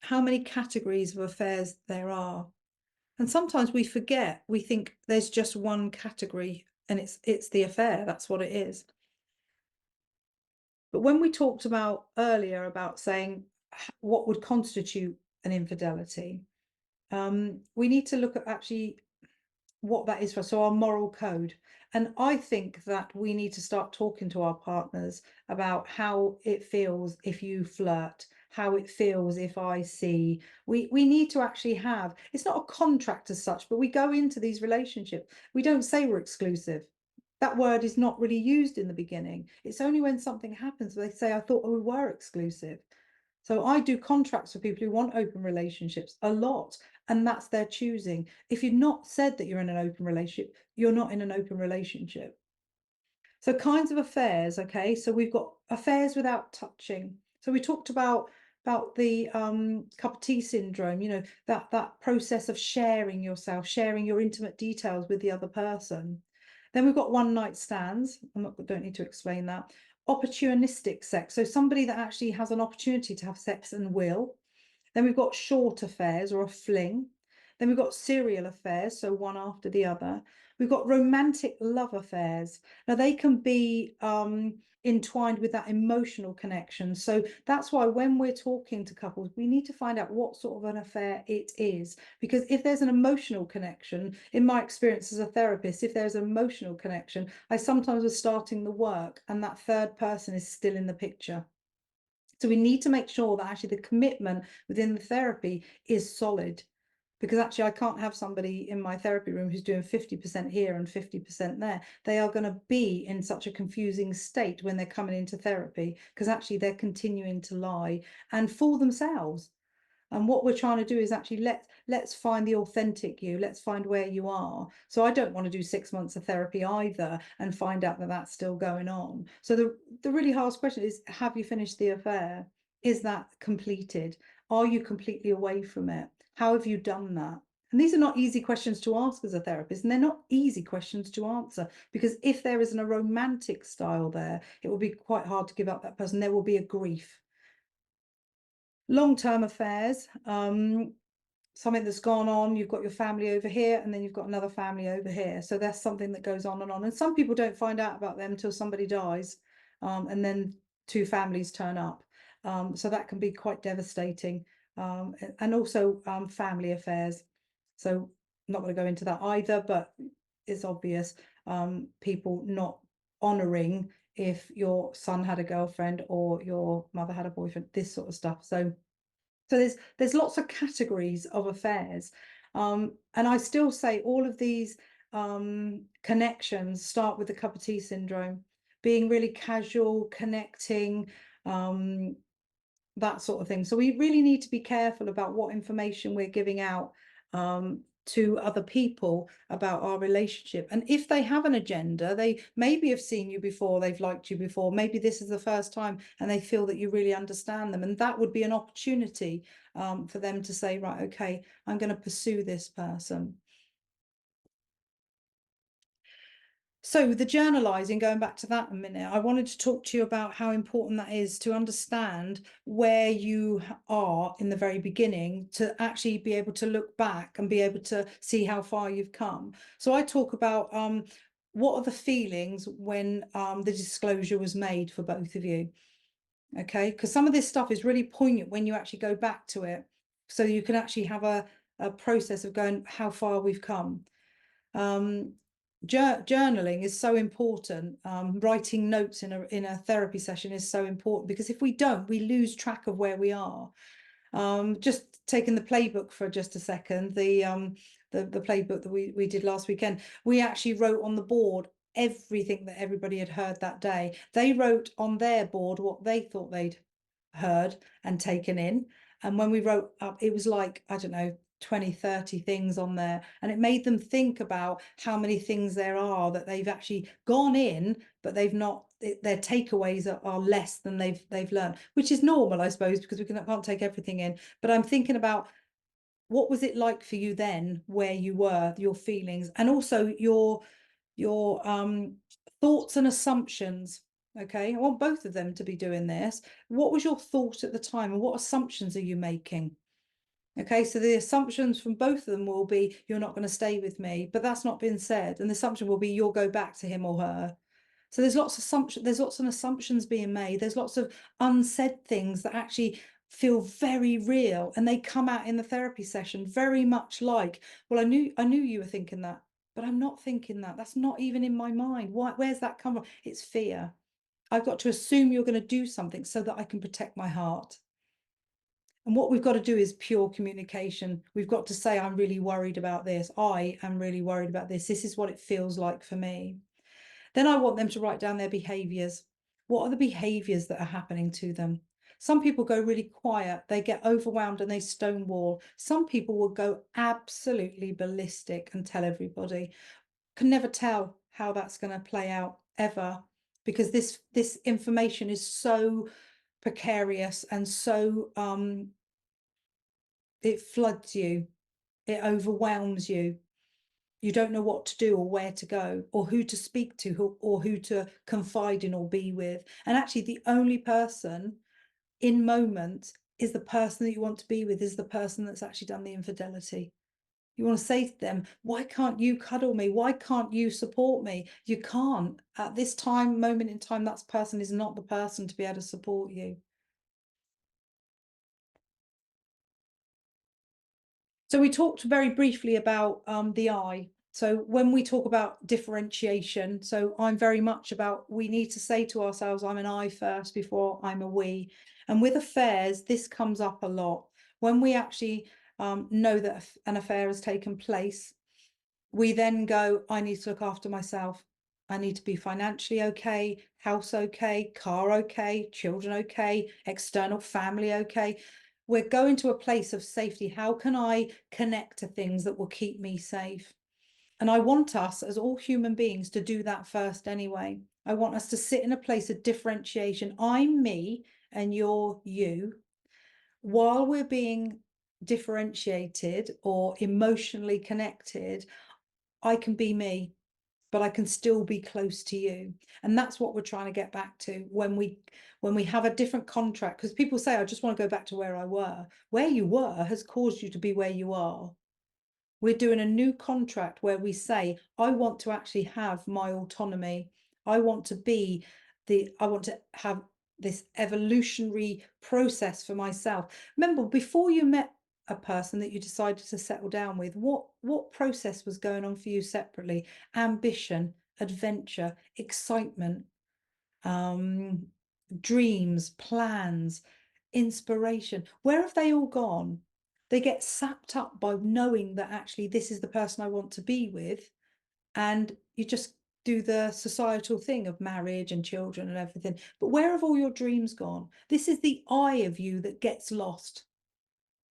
how many categories of affairs there are. And sometimes we forget, we think there's just one category and it's the affair, that's what it is. But when we talked about earlier about saying what would constitute an infidelity, we need to look at actually what that is for us. So our moral code. And I think that we need to start talking to our partners about how it feels if you flirt, how it feels if I see. We need to actually have, it's not a contract as such, but we go into these relationships. We don't say we're exclusive. That word is not really used in the beginning. It's only when something happens they say, I thought we were exclusive. So I do contracts for people who want open relationships a lot, and that's their choosing. If you've not said that you're in an open relationship, you're not in an open relationship. So kinds of affairs, okay? So we've got affairs without touching. So we talked about the cup of tea syndrome, you know, that process of sharing yourself, sharing your intimate details with the other person. Then we've got one night stands. Don't need to explain that. Opportunistic sex. So somebody that actually has an opportunity to have sex and will. Then we've got short affairs or a fling. Then we've got serial affairs, so one after the other. We've got romantic love affairs. Now they can be entwined with that emotional connection. So that's why when we're talking to couples, we need to find out what sort of an affair it is. Because if there's an emotional connection, in my experience as a therapist, if there's an emotional connection, I sometimes was starting the work and that third person is still in the picture. So we need to make sure that actually the commitment within the therapy is solid, because actually I can't have somebody in my therapy room who's doing 50% here and 50% there. They are going to be in such a confusing state when they're coming into therapy, because actually they're continuing to lie and fool themselves. And what we're trying to do is actually let's find the authentic you. Let's find where you are. So I don't want to do 6 months of therapy either and find out that that's still going on. So the really hard question is, have you finished the affair? Is that completed? Are you completely away from it? How have you done that? And these are not easy questions to ask as a therapist, and they're not easy questions to answer, because if there isn't a romantic style there, it will be quite hard to give up that person. There will be a grief. Long-term affairs, something that's gone on, you've got your family over here and then you've got another family over here. So that's something that goes on. And some people don't find out about them until somebody dies, and then two families turn up. So that can be quite devastating. And also family affairs. So I'm not going to go into that either, but it's obvious, people not honouring if your son had a girlfriend or your mother had a boyfriend, this sort of stuff. So there's lots of categories of affairs, and I still say all of these connections start with the cup of tea syndrome, being really casual, connecting, that sort of thing. So we really need to be careful about what information we're giving out to other people about our relationship. And if they have an agenda, they maybe have seen you before, they've liked you before, maybe this is the first time and they feel that you really understand them. And that would be an opportunity for them to say, right, okay, I'm going to pursue this person. So the journalising, going back to that a minute, I wanted to talk to you about how important that is to understand where you are in the very beginning, to actually be able to look back and be able to see how far you've come. So I talk about what are the feelings when the disclosure was made for both of you? Okay, because some of this stuff is really poignant when you actually go back to it, so you can actually have a process of going how far we've come. Journaling is so important. Writing notes in a therapy session is so important, because if we don't, we lose track of where we are. Just taking the playbook for just a second, the playbook that we did last weekend, we actually wrote on the board everything that everybody had heard that day. They wrote on their board what they thought they'd heard and taken in. And when we wrote up, it was like, I don't know, 20, 30 things on there. And it made them think about how many things there are that they've actually gone in, but they've not, their takeaways are less than they've learned, which is normal, I suppose, because we can't take everything in. But I'm thinking about, what was it like for you then, where you were, your feelings, and also your thoughts and assumptions. Okay, I want both of them to be doing this. What was your thought at the time, and what assumptions are you making? Okay, so the assumptions from both of them will be, you're not going to stay with me, but that's not been said. And the assumption will be, you'll go back to him or her. So there's lots of assumptions being made. There's lots of unsaid things that actually feel very real, and they come out in the therapy session very much like, well, I knew you were thinking that, but I'm not thinking that. That's not even in my mind. Where's that come from? It's fear. I've got to assume you're going to do something so that I can protect my heart. And what we've got to do is pure communication. We've got to say, I'm really worried about this. I am really worried about this. This is what it feels like for me. Then I want them to write down their behaviors. What are the behaviors that are happening to them? Some people go really quiet, they get overwhelmed and they stonewall. Some people will go absolutely ballistic and tell everybody. Can never tell how that's going to play out ever, because this information is so precarious and so it floods you, it overwhelms you. You don't know what to do or where to go or who to speak to or who to confide in or be with. And actually, the only person in moment is the person that you want to be with, is the person that's actually done the infidelity. You want to say to them, why can't you cuddle me? Why can't you support me? You can't. At this moment in time, that person is not the person to be able to support you. So we talked very briefly about the I. So when we talk about differentiation, so I'm very much about, we need to say to ourselves, I'm an I first before I'm a we. And with affairs, this comes up a lot. When we actually know that an affair has taken place, we then go, I need to look after myself. I need to be financially okay, house okay, car okay, children okay, external family okay. We're going to a place of safety. How can I connect to things that will keep me safe? And I want us, as all human beings, to do that first anyway. I want us to sit in a place of differentiation. I'm me and you're you. While we're being differentiated or emotionally connected, I can be me, but I can still be close to you. And that's what we're trying to get back to when we have a different contract. Because people say, I just want to go back to where I were. Where you were has caused you to be where you are. We're doing a new contract where we say, I want to actually have my autonomy. I want to have this evolutionary process for myself. Remember, before you met a person that you decided to settle down with, what process was going on for you separately? Ambition, adventure, excitement, dreams, plans, inspiration. Where have they all gone? They get sapped up by knowing that actually this is the person I want to be with, and you just do the societal thing of marriage and children and everything. But where have all your dreams gone? This is the I of you that gets lost.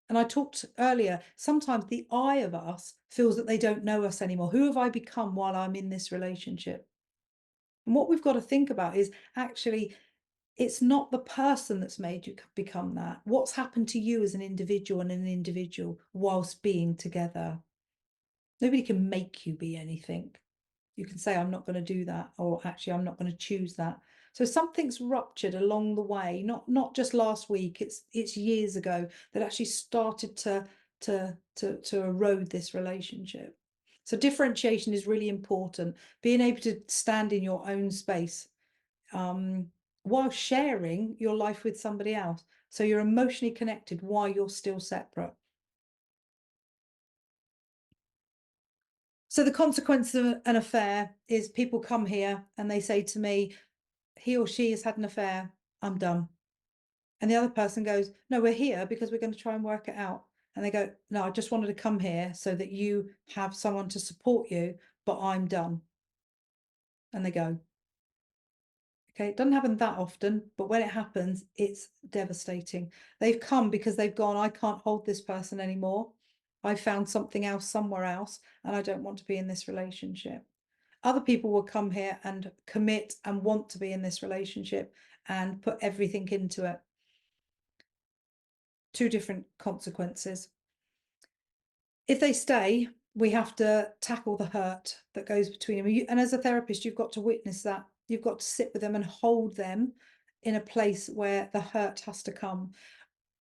And I talked earlier, sometimes the I of us feels that they don't know us anymore. Who have I become while I'm in this relationship? And what we've got to think about is actually, it's not the person that's made you become that. What's happened to you as an individual and an individual whilst being together? Nobody can make you be anything. You can say, I'm not going to do that, or actually, I'm not going to choose that. So something's ruptured along the way, not just last week, it's years ago that actually started to erode this relationship. So differentiation is really important. Being able to stand in your own space while sharing your life with somebody else. So you're emotionally connected while you're still separate. So the consequence of an affair is people come here and they say to me, he or she has had an affair, I'm done. And the other person goes, no, we're here because we're going to try and work it out. And they go, no, I just wanted to come here so that you have someone to support you, but I'm done. And they go. Okay, it doesn't happen that often, but when it happens, it's devastating. They've come because they've gone, I can't hold this person anymore. I found something else somewhere else, and I don't want to be in this relationship. Other people will come here and commit and want to be in this relationship and put everything into it. Two different consequences. If they stay, we have to tackle the hurt that goes between them. And as a therapist, you've got to witness that. You've got to sit with them and hold them in a place where the hurt has to come.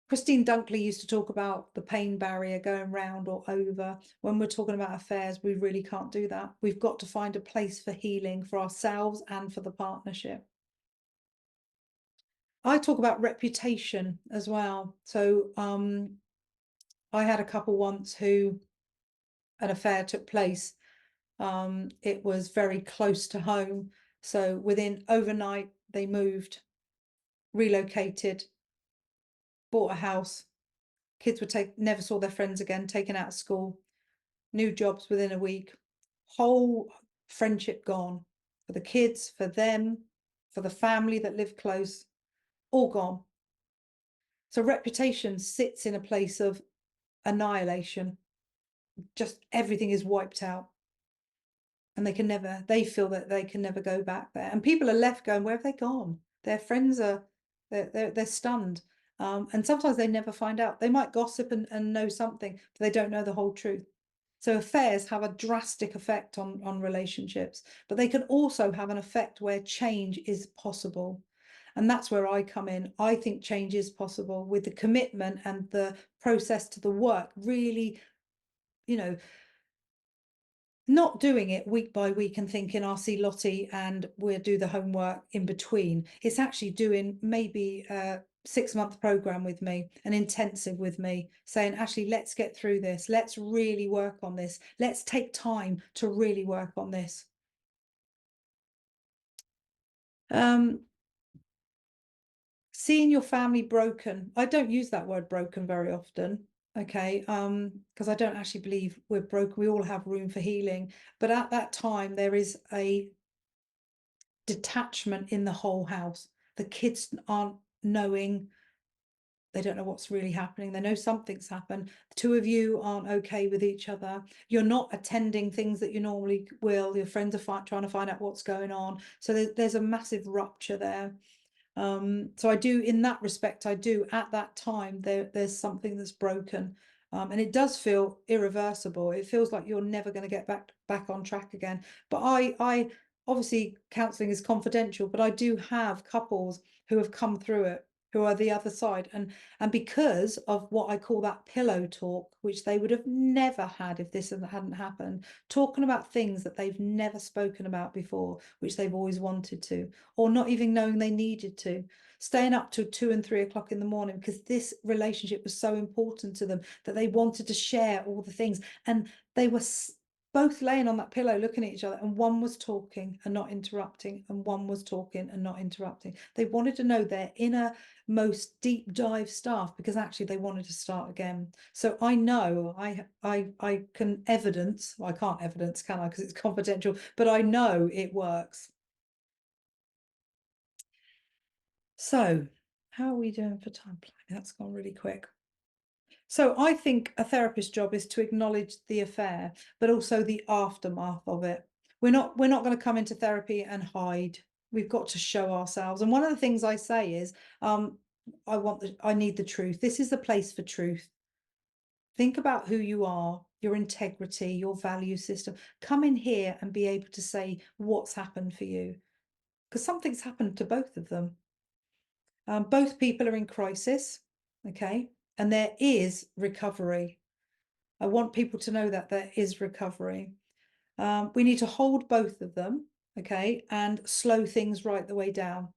Christine Dunkley used to talk about the pain barrier going round or over. When we're talking about affairs, we really can't do that. We've got to find a place for healing for ourselves and for the partnership. I talk about reputation as well. So I had a couple once who an affair took place. It was very close to home. So within overnight, they moved, relocated, bought a house. Kids were never saw their friends again, taken out of school, new jobs within a week, whole friendship gone for the kids, for them, for the family that lived close, all gone. So reputation sits in a place of annihilation. Just everything is wiped out. And they feel that they can never go back there. And people are left going, where have they gone? Their friends are, they're stunned. And sometimes they never find out. They might gossip and know something, but they don't know the whole truth. So affairs have a drastic effect on relationships, but they can also have an effect where change is possible. And that's where I come in. I think change is possible with the commitment and the process to the work, really, not doing it week by week and thinking I'll see Lottie and we'll do the homework in between. It's actually doing maybe a 6-month program with me, an intensive with me, saying, actually, let's get through this. Let's really work on this. Let's take time to really work on this. Seeing your family broken. I don't use that word broken very often. Okay, because I don't actually believe we're broken. We all have room for healing, but at that time there is a detachment in the whole house. The kids aren't knowing, they don't know what's really happening. They know something's happened. The two of you aren't okay with each other. You're not attending things that you normally will. Your friends are trying to find out what's going on. So there's a massive rupture there. So I do, in that respect, I do at that time there's something that's broken, and it does feel irreversible. It feels like you're never going to get back on track again. But I obviously counselling is confidential, but I do have couples who have come through it, who are the other side, and because of what I call that pillow talk, which they would have never had if this hadn't happened, talking about things that they've never spoken about before, which they've always wanted to, or not even knowing they needed to, staying up till 2 and 3 o'clock in the morning because this relationship was so important to them that they wanted to share all the things, and they were both laying on that pillow looking at each other, and one was talking and not interrupting, and one was talking and not interrupting. They wanted to know their inner most deep dive stuff because actually they wanted to start again. So I know I can evidence, well, I can't evidence, can I, because it's confidential, but I know it works. So how are we doing for time planning? That's gone really quick. So I think a therapist's job is to acknowledge the affair, but also the aftermath of it. We're not going to come into therapy and hide. We've got to show ourselves. And one of the things I say is, I need the truth. This is the place for truth. Think about who you are, your integrity, your value system. Come in here and be able to say what's happened for you, because something's happened to both of them. Both people are in crisis, okay, and there is recovery. I want people to know that there is recovery. We need to hold both of them, okay, and slow things right the way down.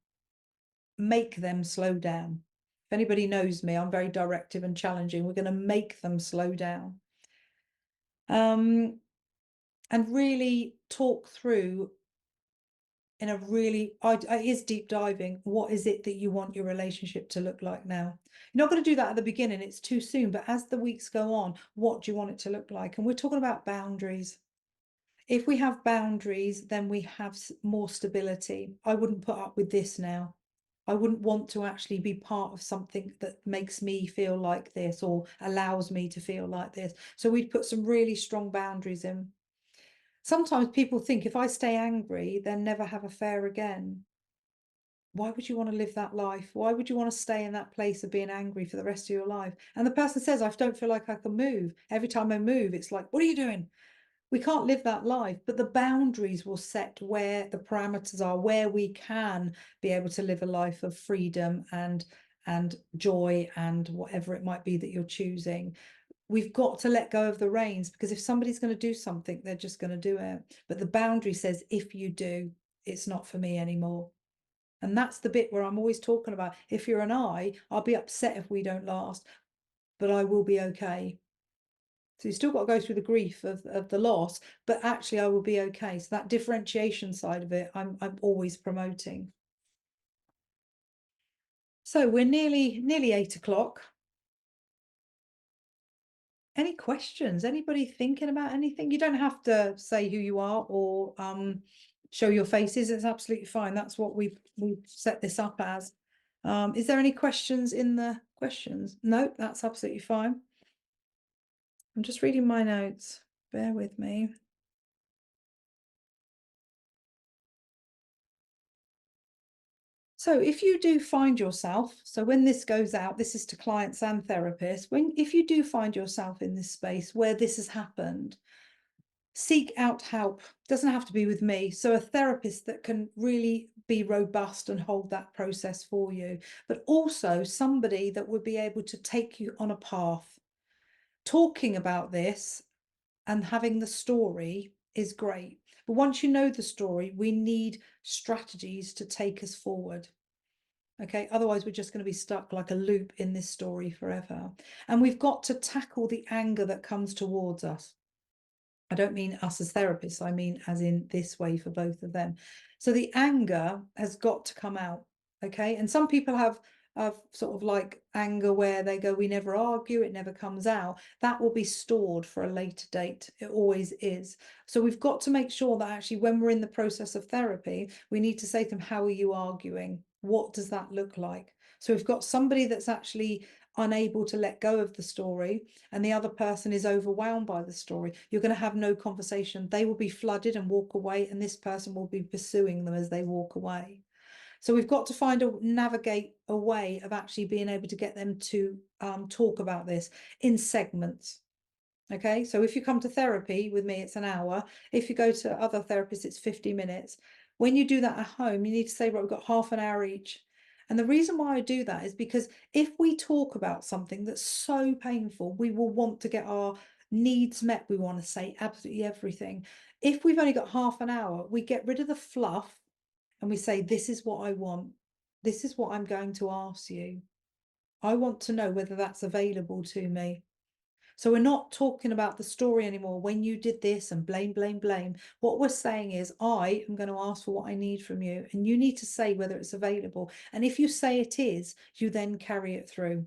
Make them slow down. If anybody knows me, I'm very directive and challenging. We're going to make them slow down. And really talk through in a really, it is deep diving. What is it that you want your relationship to look like now? You're not going to do that at the beginning, it's too soon. But as the weeks go on, what do you want it to look like? And we're talking about boundaries. If we have boundaries, then we have more stability. I wouldn't put up with this now. I wouldn't want to actually be part of something that makes me feel like this or allows me to feel like this. So we'd put some really strong boundaries in. Sometimes people think if I stay angry, then never have a affair again. Why would you want to live that life? Why would you want to stay in that place of being angry for the rest of your life? And the person says, I don't feel like I can move. Every time I move, it's like, what are you doing? We can't live that life, but the boundaries will set where the parameters are, where we can be able to live a life of freedom and joy and whatever it might be that you're choosing. We've got to let go of the reins, because if somebody's going to do something, they're just going to do it. But the boundary says, if you do, it's not for me anymore. And that's the bit where I'm always talking about, if you're an I'll be upset if we don't last, but I will be okay. So you've still got to go through the grief of the loss, but actually I will be okay. So that differentiation side of it, I'm always promoting. So we're nearly 8 o'clock. Any questions? Anybody thinking about anything? You don't have to say who you are or show your faces. It's absolutely fine. That's what we've set this up as. Is there any questions in the questions? No, that's absolutely fine. I'm just reading my notes. Bear with me. So if you do find yourself, so when this goes out, this is to clients and therapists, if you do find yourself in this space where this has happened, seek out help. It doesn't have to be with me. So a therapist that can really be robust and hold that process for you, but also somebody that would be able to take you on a path. Talking about this and having the story is great. But once you know the story, we need strategies to take us forward. Okay, otherwise we're just going to be stuck like a loop in this story forever. And we've got to tackle the anger that comes towards us. I don't mean us as therapists, I mean as in this way for both of them. So the anger has got to come out. Okay, and some people have sort of like anger where they go, we never argue, it never comes out. That will be stored for a later date. It always is. So we've got to make sure that actually when we're in the process of therapy, we need to say to them, how are you arguing? What does that look like? So we've got somebody that's actually unable to let go of the story and the other person is overwhelmed by the story, you're going to have no conversation. They will be flooded and walk away, and this person will be pursuing them as they walk away. So we've got to navigate a way of actually being able to get them to talk about this in segments. Okay, so if you come to therapy with me, it's an hour. If you go to other therapists, it's 50 minutes. When you do that at home, you need to say, right, we've got half an hour each. And the reason why I do that is because if we talk about something that's so painful, we will want to get our needs met. We want to say absolutely everything. If we've only got half an hour, we get rid of the fluff and we say, this is what I want. This is what I'm going to ask you. I want to know whether that's available to me. So we're not talking about the story anymore. When you did this and blame, blame, blame. What we're saying is, I am going to ask for what I need from you, and you need to say whether it's available. And if you say it is, you then carry it through.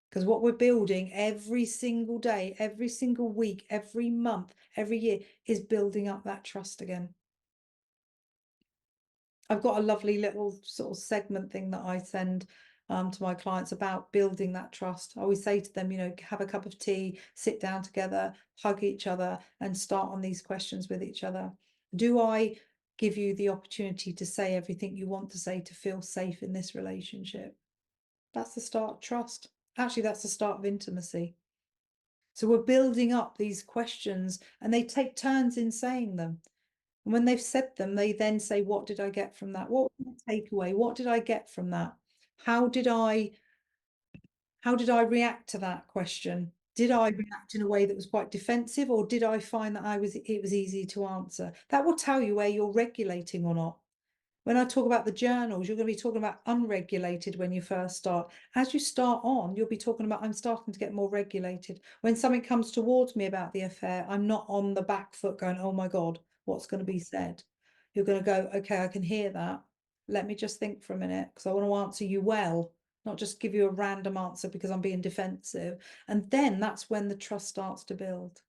Because what we're building every single day, every single week, every month, every year is building up that trust again. I've got a lovely little sort of segment thing that I send to my clients about building that trust. I always say to them, you know, have a cup of tea, sit down together, hug each other, and start on these questions with each other. Do I give you the opportunity to say everything you want to say to feel safe in this relationship? That's the start of trust. Actually, that's the start of intimacy. So we're building up these questions and they take turns in saying them. And when they've said them, they then say, what did I get from that? What was the takeaway? What did I get from that? How did I react to that question? Did I react in a way that was quite defensive, or did I find that it was easy to answer? That will tell you where you're regulating or not. When I talk about the journals, you're going to be talking about unregulated when you first start. As you start on, you'll be talking about, I'm starting to get more regulated. When something comes towards me about the affair, I'm not on the back foot going, oh my God, what's going to be said? You're going to go, okay, I can hear that. Let me just think for a minute, because I want to answer you well, not just give you a random answer because I'm being defensive. And then that's when the trust starts to build.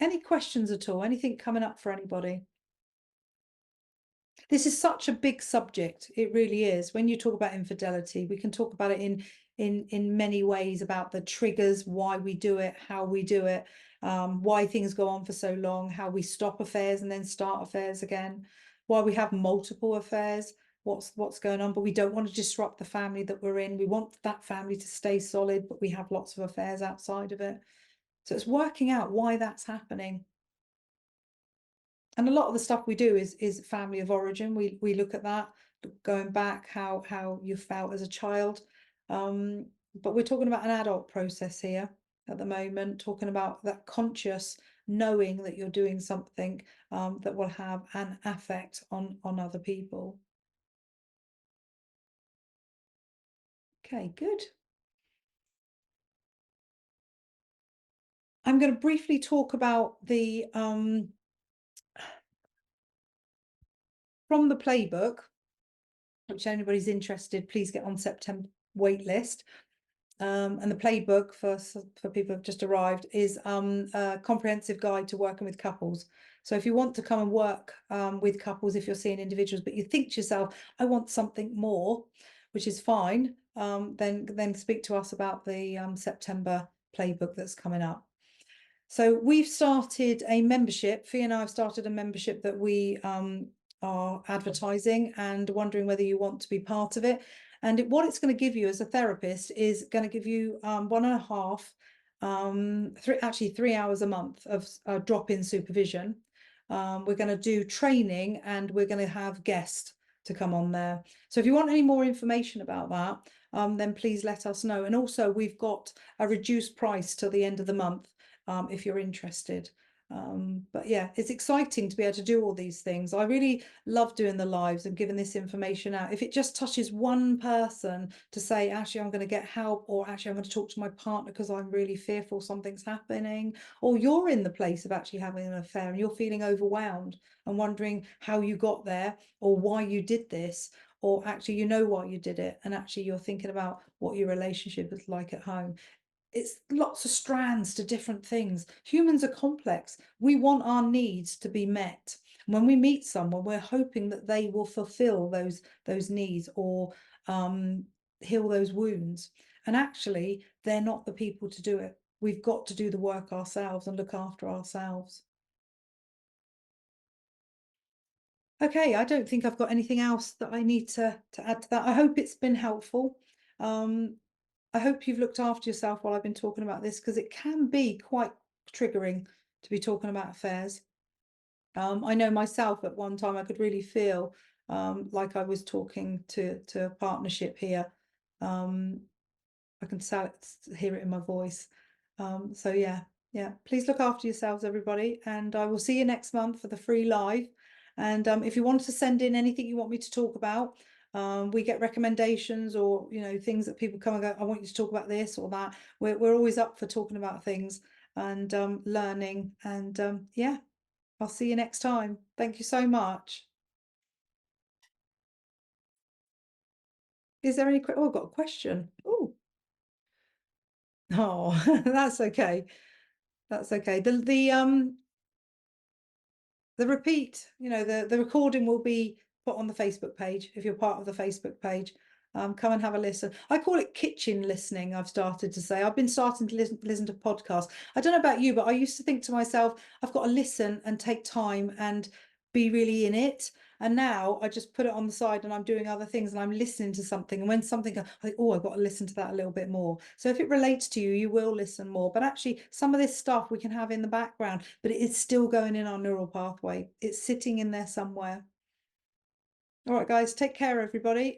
Any questions at all? Anything coming up for anybody? This is such a big subject. It really is. When you talk about infidelity, we can talk about it in many ways, about the triggers, why we do it, how we do it, why things go on for so long, how we stop affairs and then start affairs again, why we have multiple affairs, what's going on, but we don't want to disrupt the family that we're in. We want that family to stay solid, but we have lots of affairs outside of it. So it's working out why that's happening. And a lot of the stuff we do is family of origin. We look at that, going back, how you felt as a child. But we're talking about an adult process here at the moment, talking about that conscious knowing that you're doing something that will have an effect on other people. Okay, good. I'm going to briefly talk about the from the playbook, which anybody's interested, please get on September wait list. And the playbook for people who've just arrived is a comprehensive guide to working with couples. So if you want to come and work with couples, if you're seeing individuals, but you think to yourself, I want something more, which is fine, then speak to us about the September playbook that's coming up. So we've started a membership. Fee and I have started a membership that we are advertising and wondering whether you want to be part of it. And what it's going to give you as a therapist is going to give you 1.5, 3 hours a month of drop-in supervision. We're going to do training and we're going to have guests to come on there. So if you want any more information about that, then please let us know. And also we've got a reduced price till the end of the month. If you're interested. But yeah, it's exciting to be able to do all these things. I really love doing the lives and giving this information out. If it just touches one person to say, actually, I'm going to get help, or actually, I'm going to talk to my partner because I'm really fearful something's happening, or you're in the place of actually having an affair and you're feeling overwhelmed and wondering how you got there or why you did this, or actually, you know why you did it, and actually, you're thinking about what your relationship is like at home. It's lots of strands to different things. Humans are complex. We want our needs to be met. When we meet someone, we're hoping that they will fulfill those needs or heal those wounds. And actually, they're not the people to do it. We've got to do the work ourselves and look after ourselves. Okay, I don't think I've got anything else that I need to add to that. I hope it's been helpful. I hope you've looked after yourself while I've been talking about this, because it can be quite triggering to be talking about affairs. I know myself at one time I could really feel like I was talking to a partnership here. I can hear it in my voice. So yeah, please look after yourselves, everybody, and I will see you next month for the free live. And if you want to send in anything you want me to talk about, we get recommendations or things that people come and go, I want you to talk about this or that. We're always up for talking about things and learning. And yeah, I'll see you next time. Thank you so much. Is there any? Oh, I've got a question. Oh, that's okay. That's okay. The repeat, the recording will be put on the Facebook page if you're part of the Facebook page. Come and have a listen. I call it kitchen listening. I've started to say I've been starting to listen to podcasts. I don't know about you, but I used to think to myself, I've got to listen and take time and be really in it. And now I just put it on the side and I'm doing other things and I'm listening to something. And when something, I think, oh, I've got to listen to that a little bit more. So if it relates to you, you will listen more. But actually, some of this stuff we can have in the background, but it's still going in our neural pathway. It's sitting in there somewhere. All right, guys, take care, everybody.